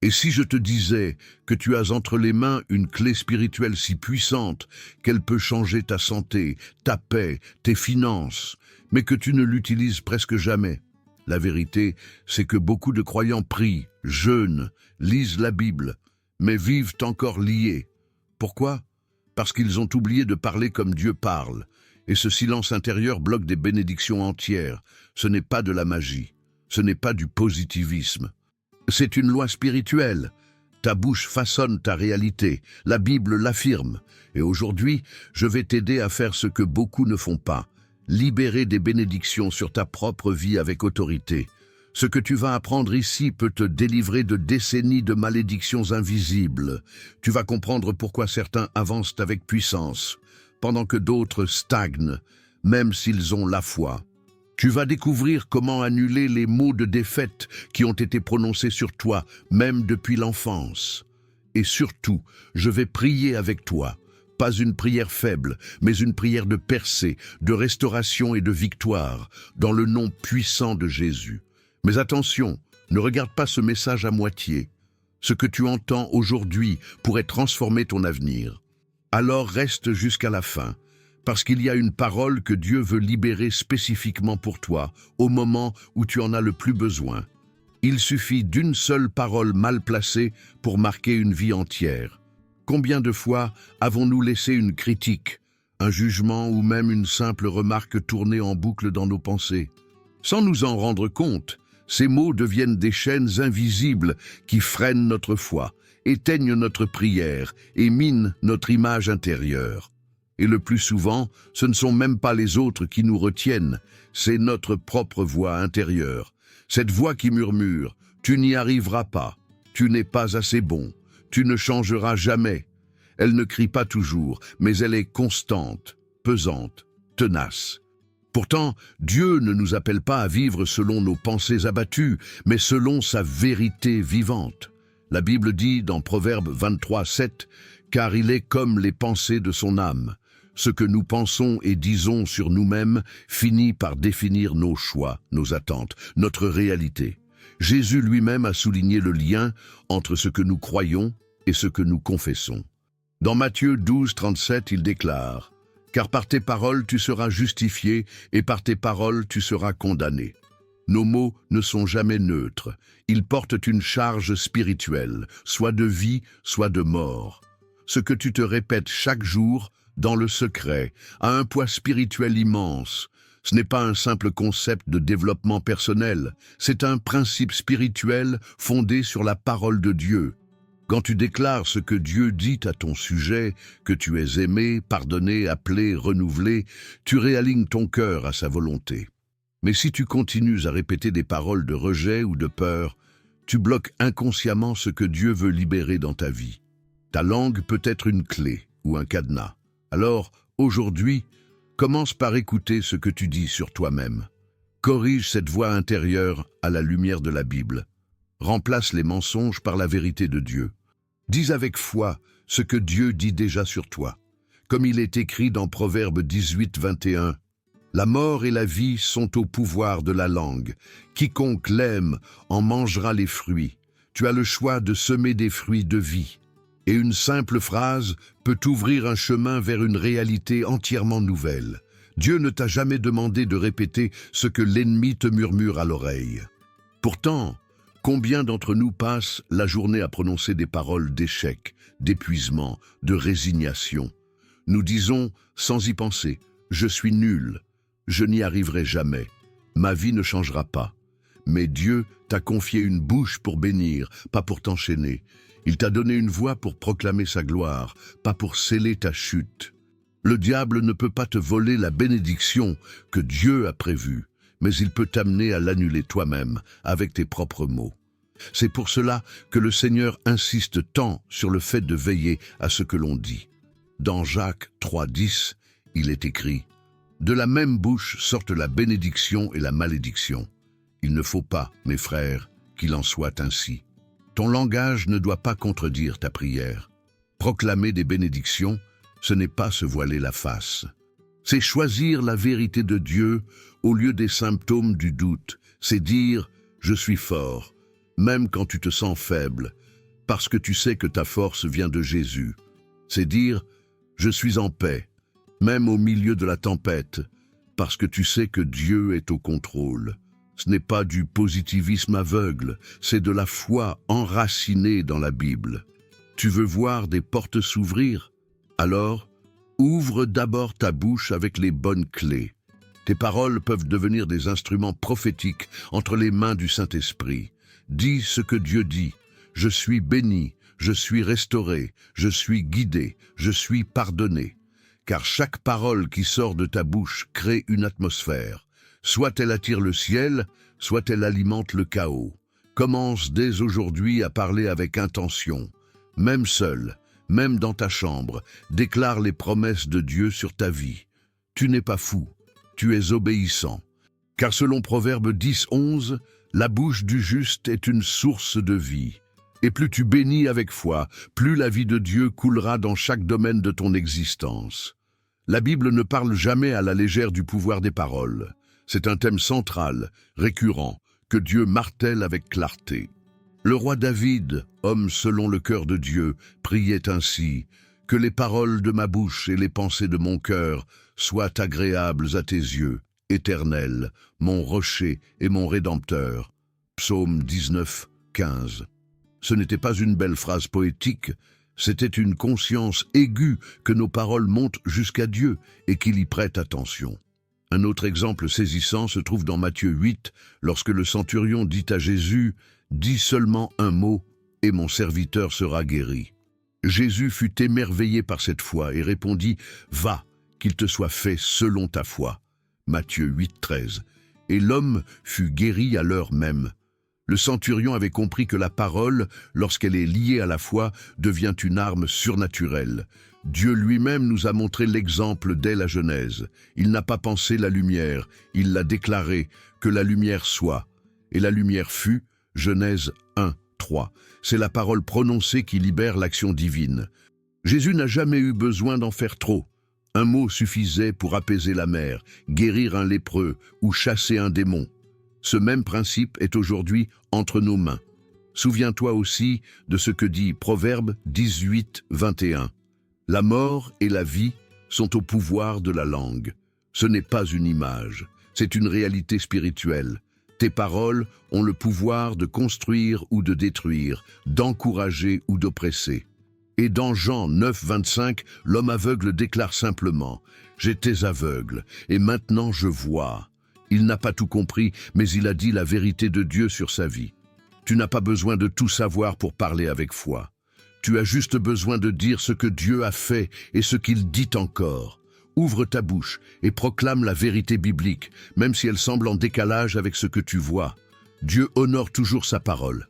Et si je te disais que tu as entre les mains une clé spirituelle si puissante qu'elle peut changer ta santé, ta paix, tes finances, mais que tu ne l'utilises presque jamais? La vérité, c'est que beaucoup de croyants prient, jeûnent, lisent la Bible, mais vivent encore liés. Pourquoi? Parce qu'ils ont oublié de parler comme Dieu parle. Et ce silence intérieur bloque des bénédictions entières. Ce n'est pas de la magie. Ce n'est pas du positivisme. C'est une loi spirituelle. Ta bouche façonne ta réalité. La Bible l'affirme. Et aujourd'hui, je vais t'aider à faire ce que beaucoup ne font pas. Libérer des bénédictions sur ta propre vie avec autorité. Ce que tu vas apprendre ici peut te délivrer de décennies de malédictions invisibles. Tu vas comprendre pourquoi certains avancent avec puissance, pendant que d'autres stagnent, même s'ils ont la foi. Tu vas découvrir comment annuler les mots de défaite qui ont été prononcés sur toi, même depuis l'enfance. Et surtout, je vais prier avec toi. Pas une prière faible, mais une prière de percée, de restauration et de victoire, dans le nom puissant de Jésus. Mais attention, ne regarde pas ce message à moitié. Ce que tu entends aujourd'hui pourrait transformer ton avenir. Alors reste jusqu'à la fin, parce qu'il y a une parole que Dieu veut libérer spécifiquement pour toi, au moment où tu en as le plus besoin. Il suffit d'une seule parole mal placée pour marquer une vie entière. Combien de fois avons-nous laissé une critique, un jugement ou même une simple remarque tourner en boucle dans nos pensées? Sans nous en rendre compte, ces mots deviennent des chaînes invisibles qui freinent notre foi, éteignent notre prière et minent notre image intérieure. Et le plus souvent, ce ne sont même pas les autres qui nous retiennent, c'est notre propre voix intérieure. Cette voix qui murmure « Tu n'y arriveras pas, tu n'es pas assez bon, tu ne changeras jamais ». Elle ne crie pas toujours, mais elle est constante, pesante, tenace. Pourtant, Dieu ne nous appelle pas à vivre selon nos pensées abattues, mais selon sa vérité vivante. La Bible dit dans Proverbe 23:7 « Car il est comme les pensées de son âme. Ce que nous pensons et disons sur nous-mêmes finit par définir nos choix, nos attentes, notre réalité. » Jésus lui-même a souligné le lien entre ce que nous croyons et ce que nous confessons. Dans Matthieu 12:37, il déclare « Car par tes paroles tu seras justifié et par tes paroles tu seras condamné. » Nos mots ne sont jamais neutres. Ils portent une charge spirituelle, soit de vie, soit de mort. Ce que tu te répètes chaque jour, dans le secret, a un poids spirituel immense. Ce n'est pas un simple concept de développement personnel, c'est un principe spirituel fondé sur la parole de Dieu. Quand tu déclares ce que Dieu dit à ton sujet, que tu es aimé, pardonné, appelé, renouvelé, tu réalignes ton cœur à sa volonté. Mais si tu continues à répéter des paroles de rejet ou de peur, tu bloques inconsciemment ce que Dieu veut libérer dans ta vie. Ta langue peut être une clé ou un cadenas. Alors, aujourd'hui, commence par écouter ce que tu dis sur toi-même. Corrige cette voix intérieure à la lumière de la Bible. Remplace les mensonges par la vérité de Dieu. Dis avec foi ce que Dieu dit déjà sur toi. Comme il est écrit dans Proverbe 18:21, « La mort et la vie sont au pouvoir de la langue. Quiconque l'aime en mangera les fruits. Tu as le choix de semer des fruits de vie. » Et une simple phrase peut ouvrir un chemin vers une réalité entièrement nouvelle. Dieu ne t'a jamais demandé de répéter ce que l'ennemi te murmure à l'oreille. Pourtant, combien d'entre nous passent la journée à prononcer des paroles d'échec, d'épuisement, de résignation? Nous disons, sans y penser, « Je suis nul, je n'y arriverai jamais, ma vie ne changera pas. » Mais Dieu t'a confié une bouche pour bénir, pas pour t'enchaîner. Il t'a donné une voix pour proclamer sa gloire, pas pour sceller ta chute. Le diable ne peut pas te voler la bénédiction que Dieu a prévue, mais il peut t'amener à l'annuler toi-même avec tes propres mots. C'est pour cela que le Seigneur insiste tant sur le fait de veiller à ce que l'on dit. Dans Jacques 3:10, il est écrit « De la même bouche sortent la bénédiction et la malédiction. Il ne faut pas, mes frères, qu'il en soit ainsi. » Ton langage ne doit pas contredire ta prière. Proclamer des bénédictions, ce n'est pas se voiler la face. C'est choisir la vérité de Dieu au lieu des symptômes du doute. C'est dire « je suis fort », même quand tu te sens faible, parce que tu sais que ta force vient de Jésus. C'est dire, je suis en paix, même au milieu de la tempête, parce que tu sais que Dieu est au contrôle. Ce n'est pas du positivisme aveugle, c'est de la foi enracinée dans la Bible. Tu veux voir des portes s'ouvrir? Alors, ouvre d'abord ta bouche avec les bonnes clés. Tes paroles peuvent devenir des instruments prophétiques entre les mains du Saint-Esprit. Dis ce que Dieu dit. Je suis béni, je suis restauré, je suis guidé, je suis pardonné. Car chaque parole qui sort de ta bouche crée une atmosphère. Soit elle attire le ciel, soit elle alimente le chaos. Commence dès aujourd'hui à parler avec intention. Même seul, même dans ta chambre, déclare les promesses de Dieu sur ta vie. Tu n'es pas fou, tu es obéissant. Car selon Proverbe 10:11, la bouche du juste est une source de vie. Et plus tu bénis avec foi, plus la vie de Dieu coulera dans chaque domaine de ton existence. La Bible ne parle jamais à la légère du pouvoir des paroles. C'est un thème central, récurrent, que Dieu martèle avec clarté. Le roi David, homme selon le cœur de Dieu, priait ainsi: « Que les paroles de ma bouche et les pensées de mon cœur soient agréables à tes yeux, Éternel, mon rocher et mon rédempteur. » Psaume 19, 15. Ce n'était pas une belle phrase poétique, c'était une conscience aiguë que nos paroles montent jusqu'à Dieu et qu'il y prête attention. Un autre exemple saisissant se trouve dans Matthieu 8, lorsque le centurion dit à Jésus « Dis seulement un mot, et mon serviteur sera guéri. » Jésus fut émerveillé par cette foi et répondit « Va, qu'il te soit fait selon ta foi. » Matthieu 8, 13. Et l'homme fut guéri à l'heure même. Le centurion avait compris que la parole, lorsqu'elle est liée à la foi, devient une arme surnaturelle. Dieu lui-même nous a montré l'exemple dès la Genèse. Il n'a pas pensé la lumière, il l'a déclaré, que la lumière soit. Et la lumière fut, Genèse 1, 3. C'est la parole prononcée qui libère l'action divine. Jésus n'a jamais eu besoin d'en faire trop. Un mot suffisait pour apaiser la mer, guérir un lépreux ou chasser un démon. Ce même principe est aujourd'hui entre nos mains. Souviens-toi aussi de ce que dit Proverbe 18, 21. La mort et la vie sont au pouvoir de la langue. Ce n'est pas une image, c'est une réalité spirituelle. Tes paroles ont le pouvoir de construire ou de détruire, d'encourager ou d'oppresser. Et dans Jean 9, 25, l'homme aveugle déclare simplement « J'étais aveugle, et maintenant je vois ». Il n'a pas tout compris, mais il a dit la vérité de Dieu sur sa vie. Tu n'as pas besoin de tout savoir pour parler avec foi. Tu as juste besoin de dire ce que Dieu a fait et ce qu'il dit encore. Ouvre ta bouche et proclame la vérité biblique, même si elle semble en décalage avec ce que tu vois. Dieu honore toujours sa parole.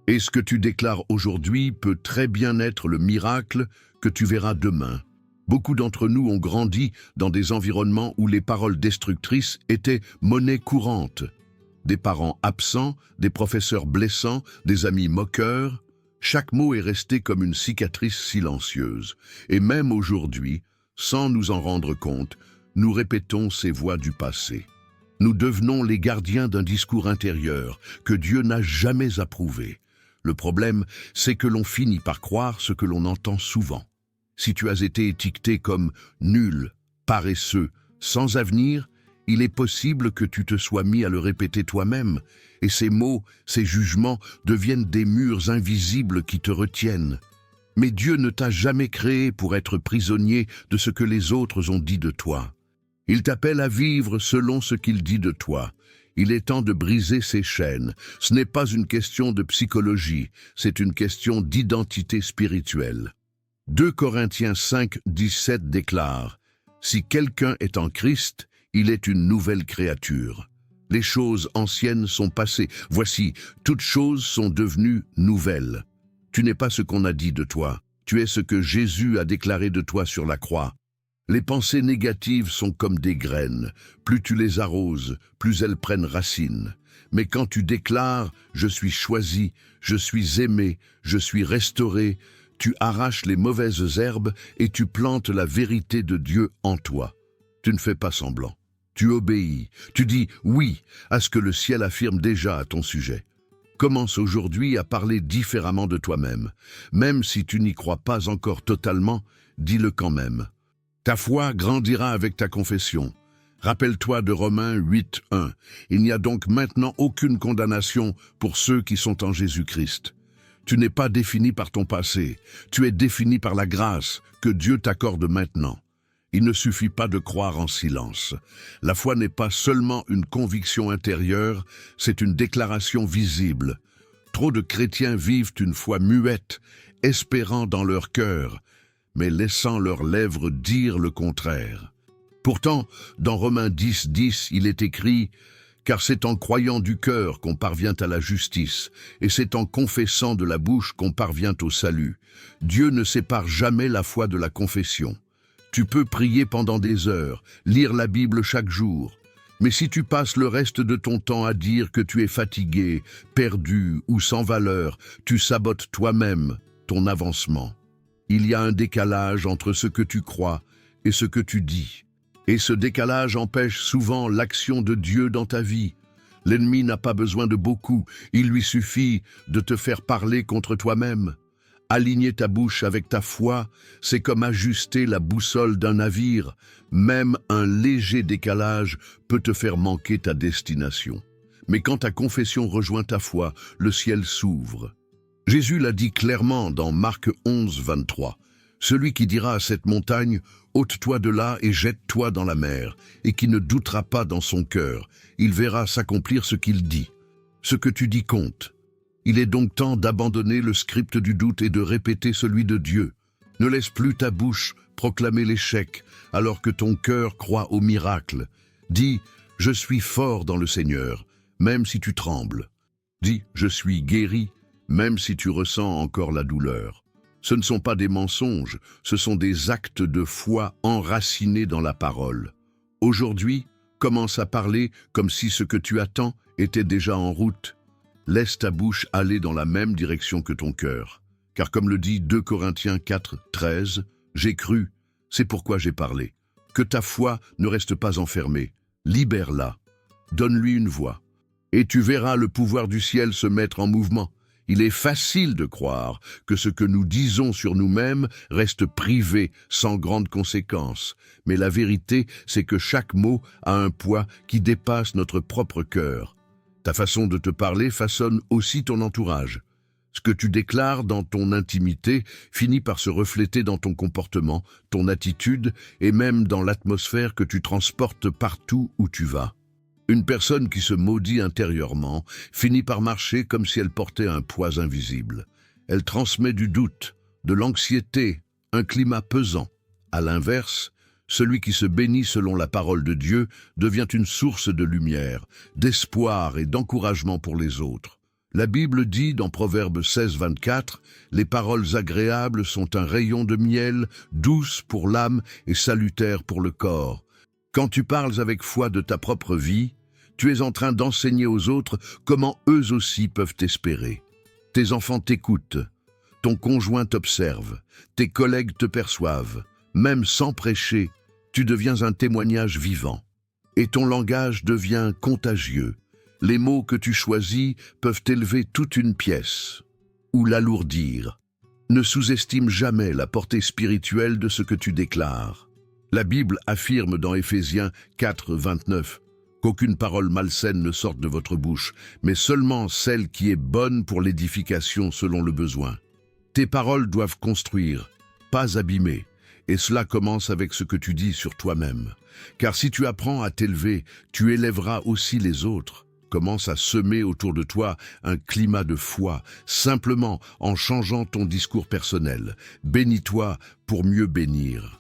Et ce que tu déclares aujourd'hui peut très bien être le miracle que tu verras demain. Beaucoup d'entre nous ont grandi dans des environnements où les paroles destructrices étaient monnaie courante. Des parents absents, des professeurs blessants, des amis moqueurs. Chaque mot est resté comme une cicatrice silencieuse. Et même aujourd'hui, sans nous en rendre compte, nous répétons ces voix du passé. Nous devenons les gardiens d'un discours intérieur que Dieu n'a jamais approuvé. Le problème, c'est que l'on finit par croire ce que l'on entend souvent. Si tu as été étiqueté comme nul, paresseux, sans avenir, il est possible que tu te sois mis à le répéter toi-même, et ces mots, ces jugements deviennent des murs invisibles qui te retiennent. Mais Dieu ne t'a jamais créé pour être prisonnier de ce que les autres ont dit de toi. Il t'appelle à vivre selon ce qu'il dit de toi. Il est temps de briser ces chaînes. Ce n'est pas une question de psychologie, c'est une question d'identité spirituelle. 2 Corinthiens 5, 17 déclare « Si quelqu'un est en Christ, il est une nouvelle créature. Les choses anciennes sont passées. Voici, toutes choses sont devenues nouvelles. » Tu n'es pas ce qu'on a dit de toi. Tu es ce que Jésus a déclaré de toi sur la croix. Les pensées négatives sont comme des graines. Plus tu les arroses, plus elles prennent racine. Mais quand tu déclares « Je suis choisi, je suis aimé, je suis restauré », tu arraches les mauvaises herbes et tu plantes la vérité de Dieu en toi. Tu ne fais pas semblant. Tu obéis. Tu dis « oui » à ce que le ciel affirme déjà à ton sujet. Commence aujourd'hui à parler différemment de toi-même. Même si tu n'y crois pas encore totalement, dis-le quand même. Ta foi grandira avec ta confession. Rappelle-toi de Romains 8:1. Il n'y a donc maintenant aucune condamnation pour ceux qui sont en Jésus-Christ. Tu n'es pas défini par ton passé, tu es défini par la grâce que Dieu t'accorde maintenant. Il ne suffit pas de croire en silence. La foi n'est pas seulement une conviction intérieure, c'est une déclaration visible. Trop de chrétiens vivent une foi muette, espérant dans leur cœur, mais laissant leurs lèvres dire le contraire. Pourtant, dans Romains 10:10, il est écrit « Car c'est en croyant du cœur qu'on parvient à la justice, et c'est en confessant de la bouche qu'on parvient au salut. Dieu ne sépare jamais la foi de la confession. » Tu peux prier pendant des heures, lire la Bible chaque jour. Mais si tu passes le reste de ton temps à dire que tu es fatigué, perdu ou sans valeur, tu sabotes toi-même ton avancement. Il y a un décalage entre ce que tu crois et ce que tu dis. Et ce décalage empêche souvent l'action de Dieu dans ta vie. L'ennemi n'a pas besoin de beaucoup, il lui suffit de te faire parler contre toi-même. Aligner ta bouche avec ta foi, c'est comme ajuster la boussole d'un navire. Même un léger décalage peut te faire manquer ta destination. Mais quand ta confession rejoint ta foi, le ciel s'ouvre. Jésus l'a dit clairement dans Marc 11:23. Celui qui dira à cette montagne, ôte-toi de là et jette-toi dans la mer, et qui ne doutera pas dans son cœur, il verra s'accomplir ce qu'il dit. Ce que tu dis compte. Il est donc temps d'abandonner le script du doute et de répéter celui de Dieu. Ne laisse plus ta bouche proclamer l'échec, alors que ton cœur croit au miracle. Dis, je suis fort dans le Seigneur, même si tu trembles. Dis, je suis guéri, même si tu ressens encore la douleur. Ce ne sont pas des mensonges, ce sont des actes de foi enracinés dans la parole. Aujourd'hui, commence à parler comme si ce que tu attends était déjà en route. Laisse ta bouche aller dans la même direction que ton cœur. Car comme le dit 2 Corinthiens 4:13, j'ai cru, c'est pourquoi j'ai parlé. Que ta foi ne reste pas enfermée, libère-la, donne-lui une voix. Et tu verras le pouvoir du ciel se mettre en mouvement. Il est facile de croire que ce que nous disons sur nous-mêmes reste privé, sans grandes conséquences. Mais la vérité, c'est que chaque mot a un poids qui dépasse notre propre cœur. Ta façon de te parler façonne aussi ton entourage. Ce que tu déclares dans ton intimité finit par se refléter dans ton comportement, ton attitude et même dans l'atmosphère que tu transportes partout où tu vas. Une personne qui se maudit intérieurement finit par marcher comme si elle portait un poids invisible. Elle transmet du doute, de l'anxiété, un climat pesant. À l'inverse, celui qui se bénit selon la parole de Dieu devient une source de lumière, d'espoir et d'encouragement pour les autres. La Bible dit dans Proverbes 16:24, « Les paroles agréables sont un rayon de miel, douces pour l'âme et salutaires pour le corps. » Quand tu parles avec foi de ta propre vie, tu es en train d'enseigner aux autres comment eux aussi peuvent espérer. Tes enfants t'écoutent, ton conjoint t'observe, tes collègues te perçoivent. Même sans prêcher, tu deviens un témoignage vivant. Et ton langage devient contagieux. Les mots que tu choisis peuvent élever toute une pièce ou l'alourdir. Ne sous-estime jamais la portée spirituelle de ce que tu déclares. La Bible affirme dans Éphésiens 4:29 qu'aucune parole malsaine ne sorte de votre bouche, mais seulement celle qui est bonne pour l'édification selon le besoin. Tes paroles doivent construire, pas abîmer. Et cela commence avec ce que tu dis sur toi-même. Car si tu apprends à t'élever, tu élèveras aussi les autres. Commence à semer autour de toi un climat de foi, simplement en changeant ton discours personnel. Bénis-toi pour mieux bénir.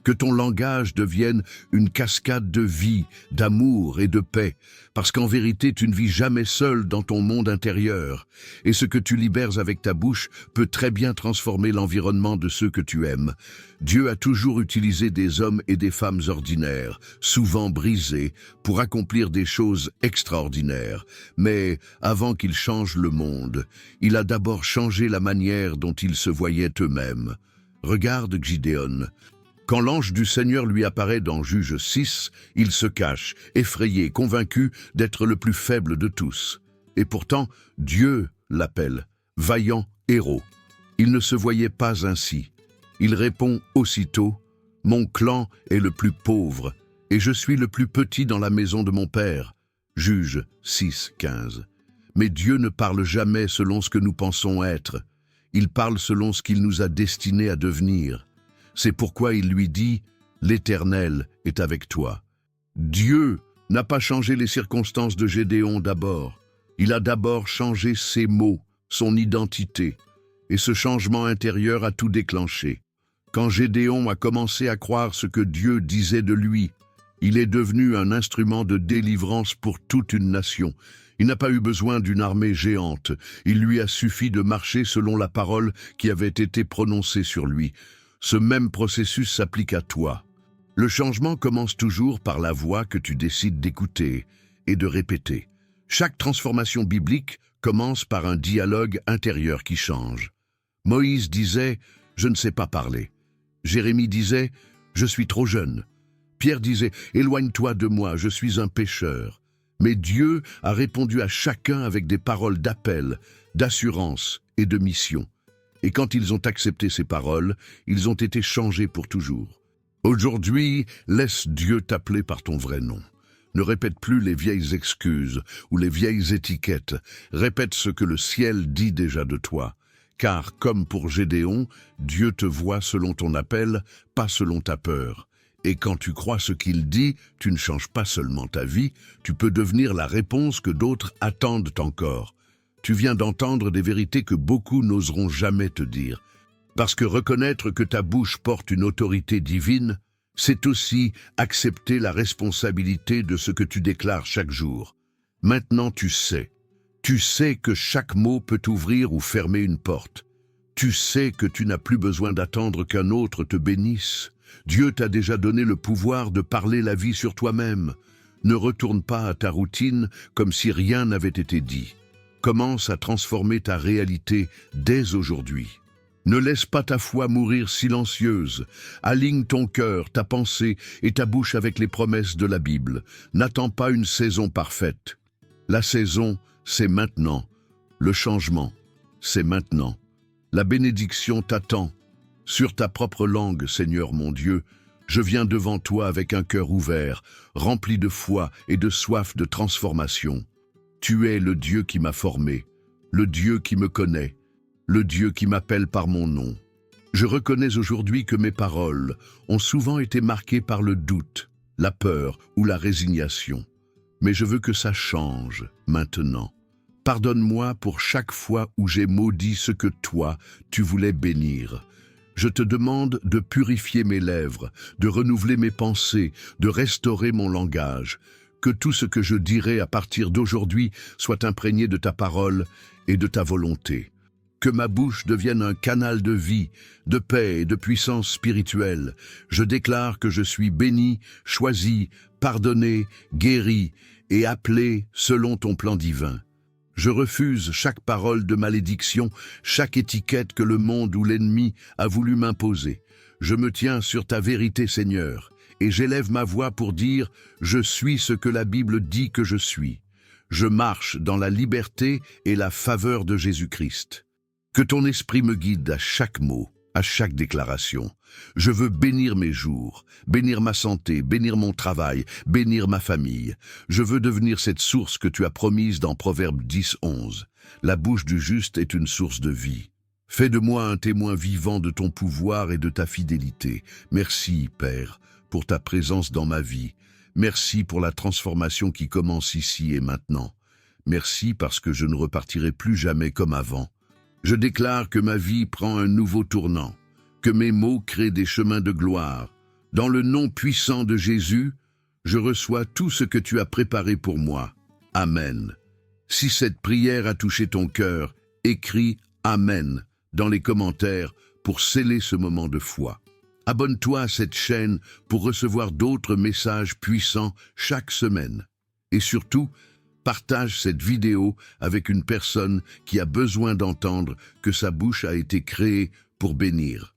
Que ton langage devienne une cascade de vie, d'amour et de paix, parce qu'en vérité, tu ne vis jamais seul dans ton monde intérieur. Et ce que tu libères avec ta bouche peut très bien transformer l'environnement de ceux que tu aimes. Dieu a toujours utilisé des hommes et des femmes ordinaires, souvent brisés, pour accomplir des choses extraordinaires. Mais avant qu'il change le monde, il a d'abord changé la manière dont ils se voyaient eux-mêmes. Regarde Gideon. Quand l'ange du Seigneur lui apparaît dans Juge 6, il se cache, effrayé, convaincu d'être le plus faible de tous. Et pourtant, Dieu l'appelle « vaillant héros ». Il ne se voyait pas ainsi. Il répond aussitôt « Mon clan est le plus pauvre, et je suis le plus petit dans la maison de mon père. » Juge 6, 15. Mais Dieu ne parle jamais selon ce que nous pensons être. Il parle selon ce qu'il nous a destiné à devenir. C'est pourquoi il lui dit « L'Éternel est avec toi ». Dieu n'a pas changé les circonstances de Gédéon d'abord. Il a d'abord changé ses mots, son identité. Et ce changement intérieur a tout déclenché. Quand Gédéon a commencé à croire ce que Dieu disait de lui, il est devenu un instrument de délivrance pour toute une nation. Il n'a pas eu besoin d'une armée géante. Il lui a suffi de marcher selon la parole qui avait été prononcée sur lui. Ce même processus s'applique à toi. Le changement commence toujours par la voix que tu décides d'écouter et de répéter. Chaque transformation biblique commence par un dialogue intérieur qui change. Moïse disait « Je ne sais pas parler ». Jérémie disait « Je suis trop jeune ». Pierre disait « Éloigne-toi de moi, je suis un pécheur ». Mais Dieu a répondu à chacun avec des paroles d'appel, d'assurance et de mission. Et quand ils ont accepté ces paroles, ils ont été changés pour toujours. Aujourd'hui, laisse Dieu t'appeler par ton vrai nom. Ne répète plus les vieilles excuses ou les vieilles étiquettes. Répète ce que le ciel dit déjà de toi. Car, comme pour Gédéon, Dieu te voit selon ton appel, pas selon ta peur. Et quand tu crois ce qu'il dit, tu ne changes pas seulement ta vie, tu peux devenir la réponse que d'autres attendent encore. Tu viens d'entendre des vérités que beaucoup n'oseront jamais te dire. Parce que reconnaître que ta bouche porte une autorité divine, c'est aussi accepter la responsabilité de ce que tu déclares chaque jour. Maintenant tu sais. Tu sais que chaque mot peut ouvrir ou fermer une porte. Tu sais que tu n'as plus besoin d'attendre qu'un autre te bénisse. Dieu t'a déjà donné le pouvoir de parler la vie sur toi-même. Ne retourne pas à ta routine comme si rien n'avait été dit. Commence à transformer ta réalité dès aujourd'hui. Ne laisse pas ta foi mourir silencieuse. Aligne ton cœur, ta pensée et ta bouche avec les promesses de la Bible. N'attends pas une saison parfaite. La saison, c'est maintenant. Le changement, c'est maintenant. La bénédiction t'attend. Sur ta propre langue, Seigneur mon Dieu, je viens devant toi avec un cœur ouvert, rempli de foi et de soif de transformation. Tu es le Dieu qui m'a formé, le Dieu qui me connaît, le Dieu qui m'appelle par mon nom. Je reconnais aujourd'hui que mes paroles ont souvent été marquées par le doute, la peur ou la résignation. Mais je veux que ça change maintenant. Pardonne-moi pour chaque fois où j'ai maudit ce que toi, tu voulais bénir. Je te demande de purifier mes lèvres, de renouveler mes pensées, de restaurer mon langage. Que tout ce que je dirai à partir d'aujourd'hui soit imprégné de ta parole et de ta volonté. Que ma bouche devienne un canal de vie, de paix et de puissance spirituelle. Je déclare que je suis béni, choisi, pardonné, guéri et appelé selon ton plan divin. Je refuse chaque parole de malédiction, chaque étiquette que le monde ou l'ennemi a voulu m'imposer. Je me tiens sur ta vérité, Seigneur, et j'élève ma voix pour dire « Je suis ce que la Bible dit que je suis ». Je marche dans la liberté et la faveur de Jésus-Christ. Que ton esprit me guide à chaque mot, à chaque déclaration. Je veux bénir mes jours, bénir ma santé, bénir mon travail, bénir ma famille. Je veux devenir cette source que tu as promise dans Proverbe 10, 11. La bouche du juste est une source de vie. Fais de moi un témoin vivant de ton pouvoir et de ta fidélité. Merci, Père, pour ta présence dans ma vie. Merci pour la transformation qui commence ici et maintenant. Merci parce que je ne repartirai plus jamais comme avant. Je déclare que ma vie prend un nouveau tournant, que mes mots créent des chemins de gloire. Dans le nom puissant de Jésus, je reçois tout ce que tu as préparé pour moi. Amen. Si cette prière a touché ton cœur, écris « Amen » dans les commentaires pour sceller ce moment de foi. Abonne-toi à cette chaîne pour recevoir d'autres messages puissants chaque semaine. Et surtout, partage cette vidéo avec une personne qui a besoin d'entendre que sa bouche a été créée pour bénir.